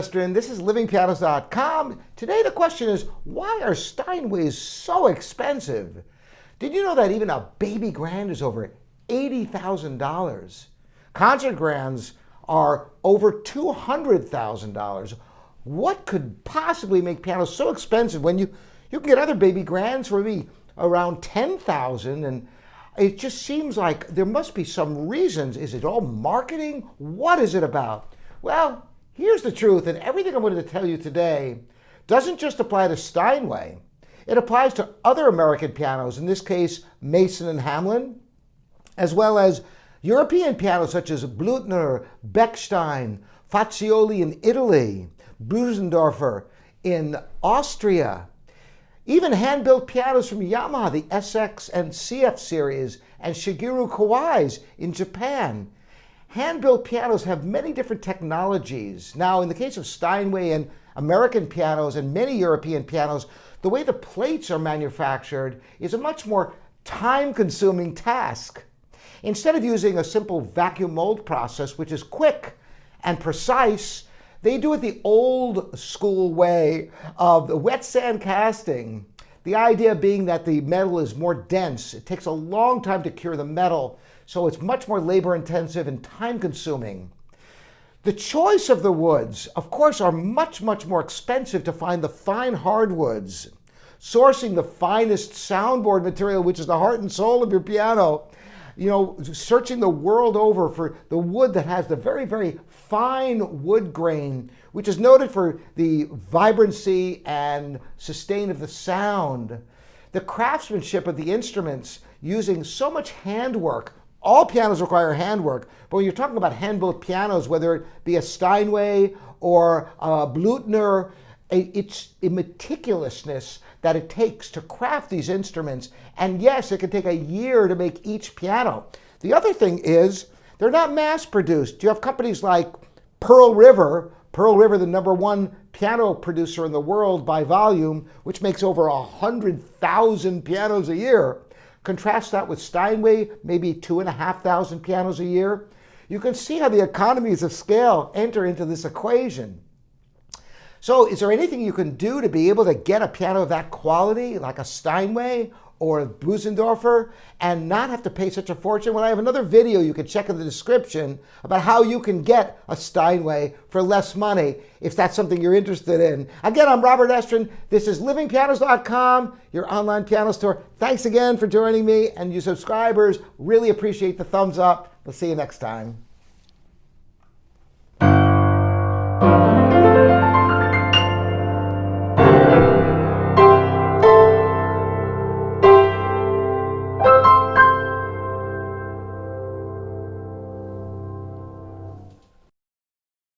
Estrin. This is livingpianos.com. Today the question is, why are Steinways so expensive? Did you know that even a baby grand is over $80,000? Concert grands are over $200,000. What could possibly make pianos so expensive when you can get other baby grands for maybe around $10,000? And it just seems like there must be some reasons. Is it all marketing? What is it about? Well, here's the truth, and everything I'm going to tell you today doesn't just apply to Steinway. It applies to other American pianos, in this case, Mason and Hamlin, as well as European pianos such as Blüthner, Bechstein, Fazioli in Italy, Bösendorfer in Austria, even hand-built pianos from Yamaha, the SX and CF series, and Shigeru Kawais in Japan. Hand-built pianos have many different technologies. Now, in the case of Steinway and American pianos and many European pianos, the way the plates are manufactured is a much more time-consuming task. Instead of using a simple vacuum mold process, which is quick and precise, they do it the old school way of the wet sand casting. The idea being that the metal is more dense. It takes a long time to cure the metal, so it's much more labor intensive and time consuming. The choice of the woods, of course, are much more expensive to find the fine hardwoods. Sourcing the finest soundboard material, which is the heart and soul of your piano, searching the world over for the wood that has the very fine wood grain, which is noted for the vibrancy and sustain of the sound. The craftsmanship of the instruments, using so much handwork. All pianos require handwork, but when you're talking about hand-built pianos, whether it be a Steinway or a Blüthner, it's a meticulousness that it takes to craft these instruments. And yes, it can take a year to make each piano. The other thing is, they're not mass-produced. You have companies like Pearl River, the #1 piano producer in the world by volume, which makes over 100,000 pianos a year. Contrast that with Steinway, maybe 2,500 pianos a year. You can see how the economies of scale enter into this equation. So is there anything you can do to be able to get a piano of that quality, like a Steinway or a Bösendorfer, and not have to pay such a fortune? Well, I have another video you can check in the description about how you can get a Steinway for less money, if that's something you're interested in. Again, I'm Robert Estrin. This is livingpianos.com, your online piano store. Thanks again for joining me, and you subscribers, really appreciate the thumbs up. We'll see you next time.